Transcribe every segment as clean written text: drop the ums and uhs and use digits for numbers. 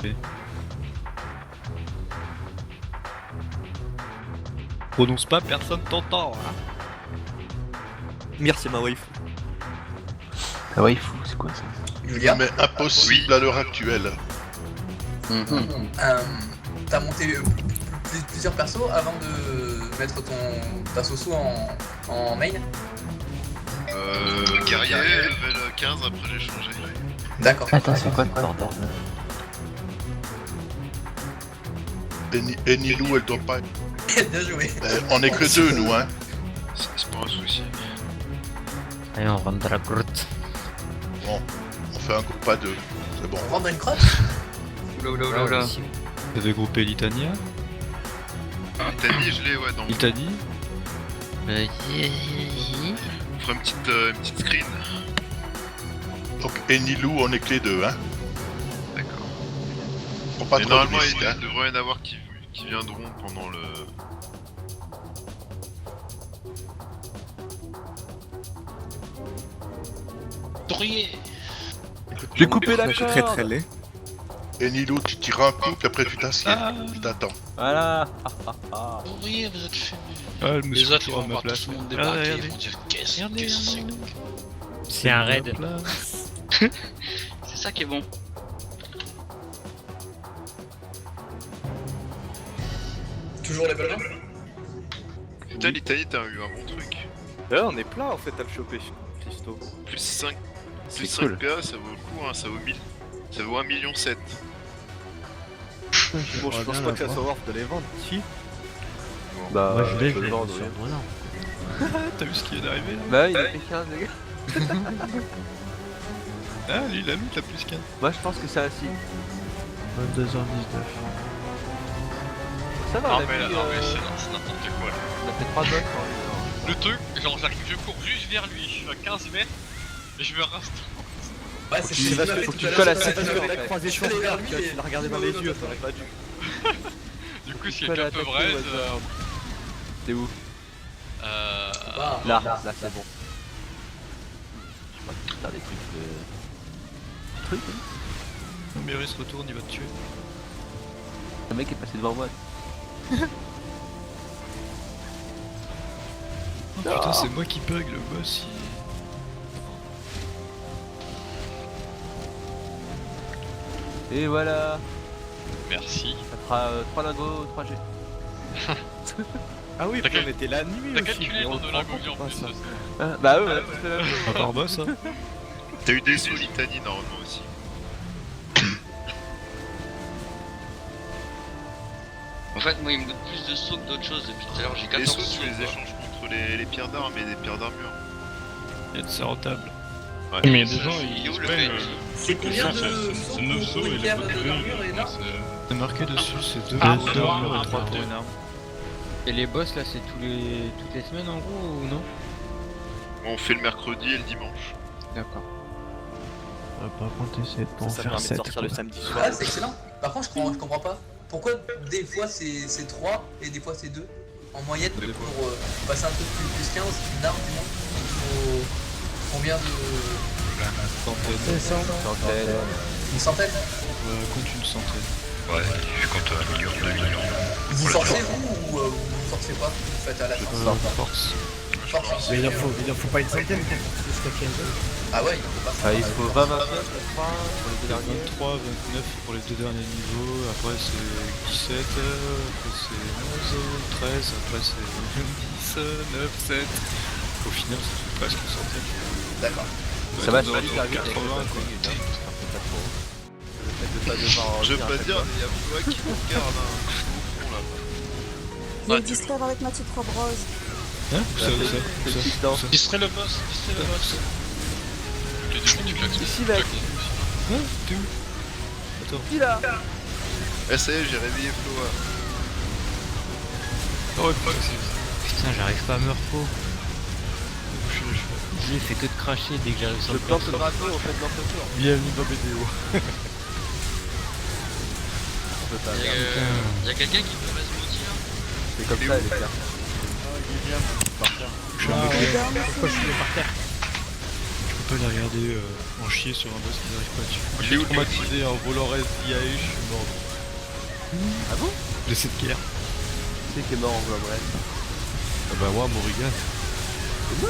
chopé. Prononce pas, personne t'entend. Hein. Mir, c'est ma waifu. Ah ouais, fou, c'est quoi ça? Julia, Mais impossible à l'heure actuelle. t'as monté plusieurs persos avant de mettre ta Soso en main? Guerrier, level 15, après j'ai changé. D'accord. Attends, c'est quoi le bordel? Enilou, elle doit pas être... Bien joué. On est que deux, nous, hein. C'est pas un souci. Allez, on rentre dans la grotte. Bon, on fait un groupe à deux. C'est bon. On rentre dans une grotte? Oula. Vous avez groupé Litania? Litanie, je l'ai, ouais, dans Litanie? On fera une petite screen. Donc Enilou, on est que les deux, hein. D'accord. Faut pas Mais trop normalement, de risques, il hein. devrait y en avoir qui viendront pendant le... J'ai coupé la corde. C'est très très laid. Enilou, tu tires un coup, puis après tu t'assieds. Je t'attends. Voilà. Ouvrier, vous êtes fait. Ah, elle me Les autres, ils sur vont ma voir place. tout le monde Ah, débarquer, ils regardez. vont dire qu'est-ce Regardez, que c'est regardez. que... C'est un raid. Ma place. C'est ça qui est bon. Toujours level 1? Putain, Litanie, t'as eu un bon truc. Là, on est plein en fait à le choper, Christo. Plus 5, plus C'est 5 cool. PA, ça vaut le coup, hein, ça vaut 1000. Ça vaut 1,7 million. Bon, je pense pas que ça soit worth de les vendre. Si. Bah, Moi je l'ai, je peux le vendre, oui. Voilà. T'as vu ce qui est arrivé là? Bah, il a fait 15, les gars. Ah, lui, il a mis la plus 15. Moi, je pense que ça aussi. 22h19. Ça va, Non on a mais, pris, c'est n'importe quoi là. on a fait 3 blocs. hein. Le truc, genre j'arrive, je cours juste vers lui, je suis à 15 mètres, et je me reste. Ouais, c'est Il va faut que tu colles à cette la croisée sur Je suis allé vers le lui, tu mais- l'as regardé dans les yeux, t'aurais pas dû. Du coup, si Colle elle est à un peu attaquer braise, au hasard. T'es où? Ah, Là, c'est bon. Je crois que t'as des trucs de... Trucs, hein. Mais il se retourne, il va te tuer. Le mec est passé devant moi. Oh, putain, c'est moi qui bug le boss. Et voilà. merci. Ça fera 3 lingots, 3 G. Ah oui, T'as puis on cal- était la nuit T'as aussi. calculé mais le on nombre de le prend lingots que j'ai en pas, plus ça. de ça. Bah ouais, on a tous fait la même chose. Encore boss, hein. T'as eu des sauts Litanie normalement aussi. En fait, moi, il me donne plus de sauts que d'autres choses depuis tout à l'heure. J'ai Les 14 sauts, sauts. tu les quoi. échanges contre les pierres d'armes et des pierres d'armure. C'est rentable. Ouais. Mais il y a des Ça, gens, il est où, ils le payent. fait C'est combien de C'est 9 sauts pour et une les pierre potes d'armure et là? C'est marqué dessus, c'est 2 Ah, points c'est d'armure vrai, et 3 ah, pour ouais. une arme. Et les boss là, c'est toutes les semaines en gros ou non? On fait le mercredi et le dimanche. D'accord. Par contre, essayer de pas en Ça faire permet de 7. sortir le samedi soir. Ah, c'est excellent. Par contre, je comprends pas. Pourquoi des fois c'est 3 et des fois c'est 2? En moyenne, pour passer un truc plus 15, une arme du moins, il faut combien de... Centaine. Une centaine? Compte une centaine. Ouais, je compte 1 million, 2 millions. Vous forcez vous ou vous forcez pas? Vous faites à la fin. Force. Force. Mais il en faut pas une centaine pour jusqu'à 15 heures. Ah ouais, il faut pas. Ah, il faut 20, 29, je crois, pour les deux derniers. 23, 29 pour les deux derniers niveaux, après c'est 17, après c'est 11, 13, après c'est 10, 9, 7. Au final ça fait presque une centaine. D'accord. Ça va, Aux je vais alentours aller de 80 quoi. Je veux pas dire, mais y'a moi qui me regarde hein. Au fond, là. Je vais me distraire avec ma petite robe rose. Hein? Où ça, où ça? Où ça? Petite danse. Distrait le boss, distrait le boss. Ok, du claques. Ici, mec. Hein? T'es où? Attends. Ici, là. Eh, ça y est, j'ai réveillé Flo. Oh, fuck, Putain, j'arrive pas à me repos. J'ai fait que de cracher dès que j'arrive sur Je le plante le perso. drapeau, on fait de l'entrepôt. bienvenue dans BDO. On peut pas. Y'a quelqu'un qui peut mettre ce outil là? C'est comme ça, les gars. Je suis un mec, Regarde, Pourquoi je suis par terre? je peux pas les regarder en chier sur un boss qui n'arrive pas dessus. Il est où le Traumatisé en volant Res IAE, je suis mort. Ah bon? De cette guerre. Qui c'est qui est mort en volant Res? Ah bah moi, Morrigan. Bah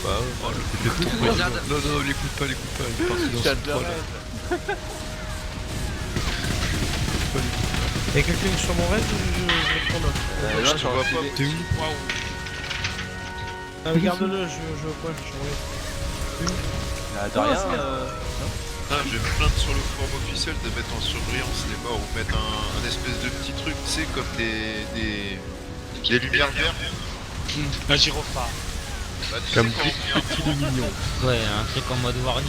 ouais. Oh, le coup de tour. Non, l'écoute pas, il est parti dans son troll. Y'a quelqu'un sur mon raid ou je prends l'autre? Là, j'en vois pas. T'es où? Ah, regarde-le, je vois pas, je suis en raid. De rien, Ah, je vais me plaindre sur le forum officiel de mettre en surbrillance les morts ou mettre un espèce de petit truc, tu sais, comme des lumières vertes. Un gyrophare. Bah, tu Comme sais, quand on met un petit mignon. Ouais, un truc en mode warning.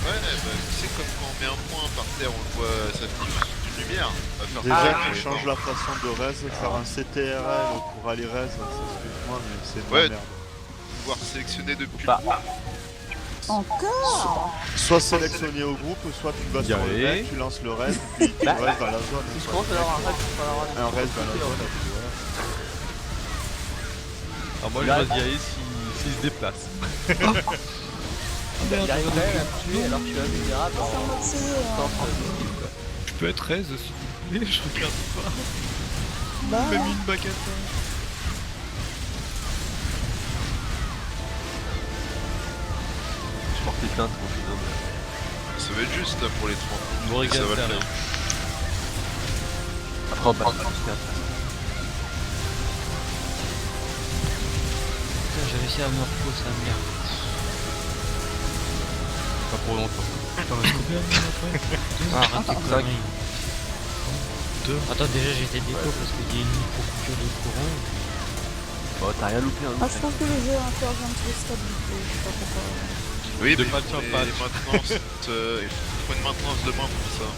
Ouais, bah, tu sais, comme quand on met un point par terre, on le voit, ça diffuse une lumière. On va faire Déjà, ça tu pour les changes morts. la façon de res, faire un CTRL pour aller res, excuse-moi, mais c'est de Ouais. la merde. Pouvoir sélectionner depuis Bah. le groupe. Encore? Soit sélectionner au groupe, soit tu vas sur le Garé. res, tu lances le res, puis tu Bah. restes dans la zone. si je commence à avoir un Res, il va falloir Un res dans la zone, et puis voilà. Alors moi, je reste IAE s'il se déplace. J'arrive quand même à me tuer alors que je suis invulnérable Je suis en mode CE, en Tu peux être 13 s'il vous plaît, je regarde pas. Bah, J'ai mis une baguette. Je portais plainte contre les hommes. Ça va être juste là pour les 30 minutes. Morrigan, Ça va c'est le rien. faire. Après, on passe pas jusqu'à Putain, j'ai réussi à me repos sa merde. Pas pour longtemps. T'en restes combien après? Ah, arrête tes cinq. conneries. 2. Attends, déjà j'étais déco parce qu'il y a une micro-coupure de courant. Bon, t'as rien loupé, hein. ah, je trouve que le jeu a encore un peu de stabilité, je sais pas pourquoi. Oui, De mais patch en il faut patch. les maintenances, il faut une maintenance demain pour ça.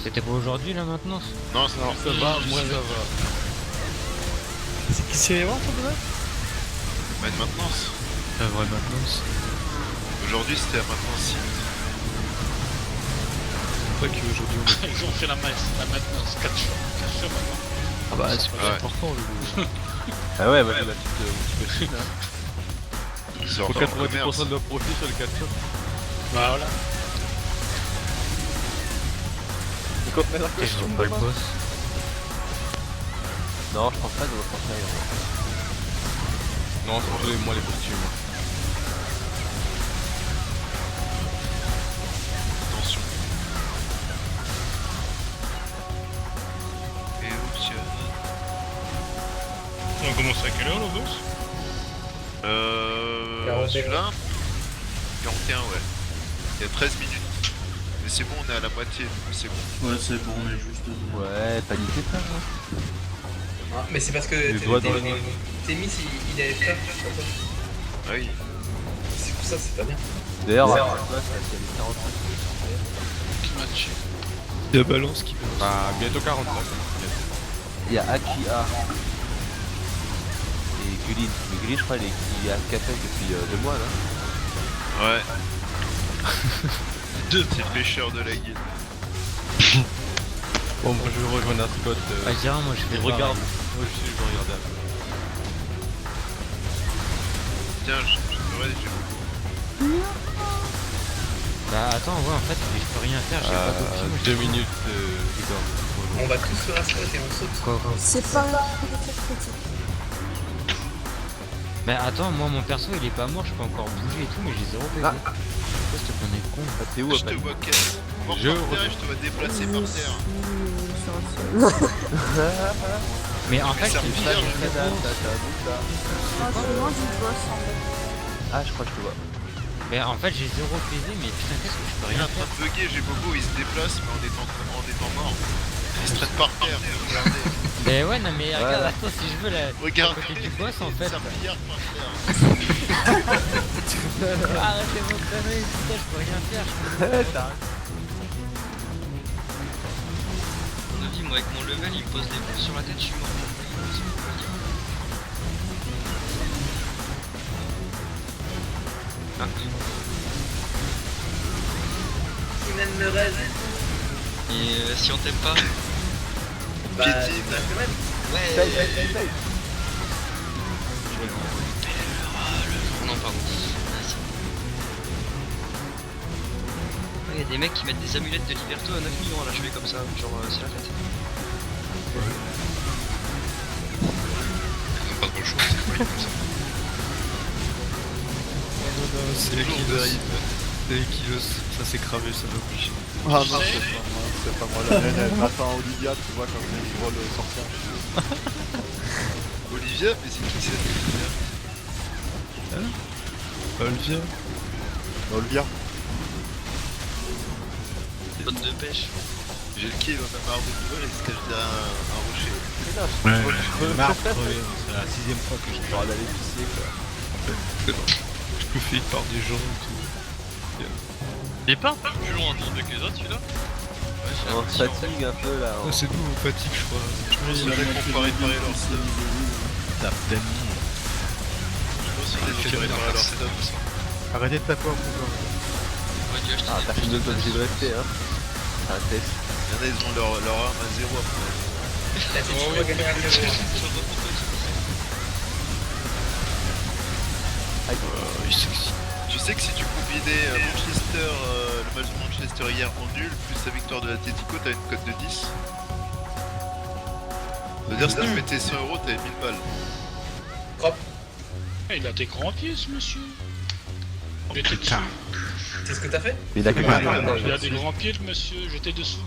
C'était pas aujourd'hui la maintenance? Non, c'est Alors ça va, moi ça va. C'est qui c'est voir pour demain? pas une maintenance. La vraie maintenance. Aujourd'hui, c'était la maintenance. C'est pas qu'aujourd'hui on est. Ils ont fait la maintenance 4 jours. 4 jours maintenant. Ah bah c'est pas Ouais. important le. Ah ouais, vas-y, bah, tu peux chine, hein. Ils sortent Faut en commerce. 90% de profit sur le 4 shots. Bah voilà. Ils ont pas le boss. Non, je pense pas qu'ils vont s'en faire. Non, c'est plutôt moi les costumes. Attention. Et oups, On commence à quelle heure le boss? celui-là 41, ouais. Il y a 13 minutes. Mais c'est bon, on est à la moitié, donc c'est bon. Ouais, c'est bon, on est juste. Ouais, paniquez pas, hein. Ah, mais c'est parce que Les doigts dans les mains. Témis il avait peur. Ah oui. C'est pour ça, c'est pas bien. D'ailleurs, Ouais. à la place, il y a les 45. Match. Il y a Balance qui balance. Bah, bientôt 45. Il y a Akia et Gulin. Mais Gulin, je crois, il est à Café depuis 2 mois là. Ouais. C'est le pêcheur de la guilde. Bon, moi je vais rejoindre un spot. Ah, je dirais, moi je fais Je le regarde. pareil. Moi je vais regarder un peu. Tiens, j'ai Bah attends, ouais, en fait, je peux rien faire, j'ai pas d'option. 2 minutes de garde. On va tous sur un spot et on saute. Quoi, quoi. C'est pas un effet critique. Mais attends, moi mon perso il est pas mort, je peux encore bouger et tout, mais j'ai 0 PV. Pourquoi cette conne est con? Ah, t'es où, Je te Apple? vois qu'elle. Mort Je par terre et je te vois déplacer par terre. Mais en fait, ça c'est me ça, fait j'ai fait T'as gros. un doute là. Moi, je suis loin du boss en fait. Ah, je crois que je te vois. Mais en fait, j'ai 0 PV, mais putain, qu'est-ce que je peux Il est rien en faire? train de bugger, j'ai Bobo, il se déplace, mais en étant mort. Il se traite par terre, regardez. Mais ouais, non, mais regarde, Voilà. attends, si je veux la. Regarde, à côté du boss en fait. c'est un milliard par terre. Arrêtez vos conneries, putain, je peux rien faire. À mon avis, moi avec mon level, il me pose des boules sur la tête, je suis mort. Ah, Sinan me reste. et si on t'aime pas? Bah, Piétine. bah, quand même. Ouais. On en pardon. Il y a des mecs qui mettent des amulettes de Liberto à 9 millions à l'achever comme ça, genre c'est la fête. On a pas trop le choix, c'est quoi comme ça. C'est Equilos. C'est Equilos. Ça s'est cramé, ça m'oblige. Ah non, c'est pas moi. La naine, elle m'attend Olivia, tu vois, quand je vois le sortir. Olivia, mais c'est qui cette Olivia? Olivia. Olivia. Bonne de pêche. J'ai le kill, on a marre de nouvelles et se cache derrière un rocher. Ouais, marre de crever, c'est la 6ème fois que je parle d'aller pisser quoi. Je me fais par des gens et tout. Il est pas un peu plus loin avec les autres celui-là? On fatigue un peu là. Ah, c'est nous, on fatigue, je crois. Je pense qu'il fallait qu'on peut réparer leur stuff. Tape d'amis. Je pense qu'il fallait qu'on réparer leur stuff. Arrêtez de taper en pouvoir. Ah, t'as fait une autre de rester hein. C'est un test. Il y en a, ils ont leur arme à 0 après. La fait tu vas gagner à 0. Tu sais que si tu combinais Manchester, le match de Manchester hier en nul, plus la victoire de l'Atletico, t'as une cote de 10. C'est-à-dire si tu mettais 100 €, t'avais 1000 balles. Propre. Il a des grands pieds ce monsieur. J'étais dessus. C'est ce que t'as fait? Il a que Il a des grands pieds le monsieur, j'étais dessous.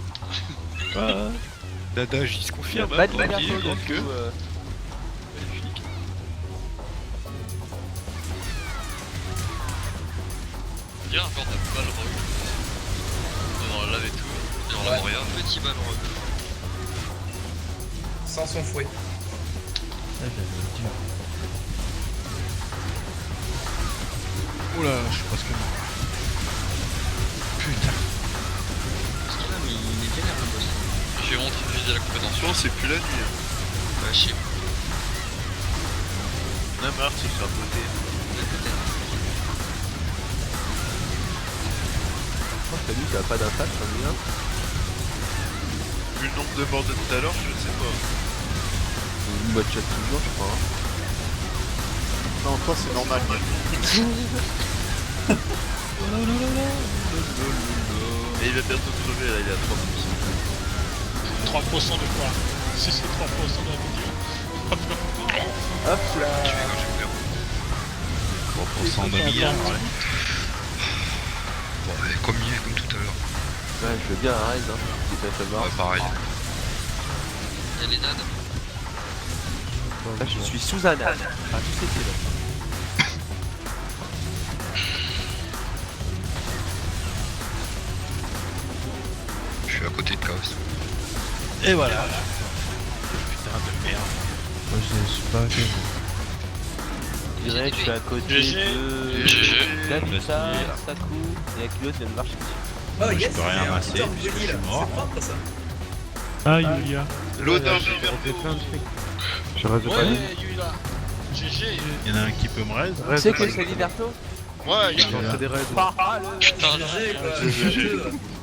L'adage, il se confirme. Bah, hein, tu vas tranquille, bientôt grande queue. Magnifique. Viens, encore de balle rogue. On en laver tout. Et on lave rien. Petit ballon. Sans son fouet. Oula, je suis presque mort. Putain. Parce qu'il a, mais il est vénère le boss. J'ai honte, j'ai dit la compétence. Je pense que c'est plus la nuit. Hein. Bah, je sais pas. On a marre de se faire voter. Peut-être. Oh, t'as dit qu'il n'y a pas d'impact, ça me vient. Vu le nombre de morts de tout à l'heure, je sais pas. Une mode chat toujours, je crois. Hein. Non, toi, c'est normal. Et il va bientôt crever là, il est à 3%. 3% de quoi? Si c'est 3% de la vidéo. Hop là. 3% de milliard, ouais. Bon, mais comme tout à l'heure. Ouais, je veux bien un raise, hein. Si ça fait mort. Ouais, pareil. Il y a les dads. Là, je suis sous un âne. Ah, tout c'était là. Je suis à côté de Chaos. Et voilà. Putain de merde. Moi, je suis pas ok. Je dirais que je suis à côté de Danuta, Saku, et avec l'autre vient de marcher dessus. Oh yes, peux rien c'est un masser, tuteur puisque Bunny, je là. suis mort. C'est propre ça. Ah, Yulia. L'odeur J'ai du fait plein de trucs. Je reste pas Ouais, Yulia. GG. Il y en a un qui peut me raise. Tu sais que c'est Liberto? Ouais, il J'en fais des raids. Putain, GG quoi. GG.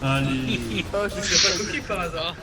Allez. Oh, Je serais pas coquille par hasard.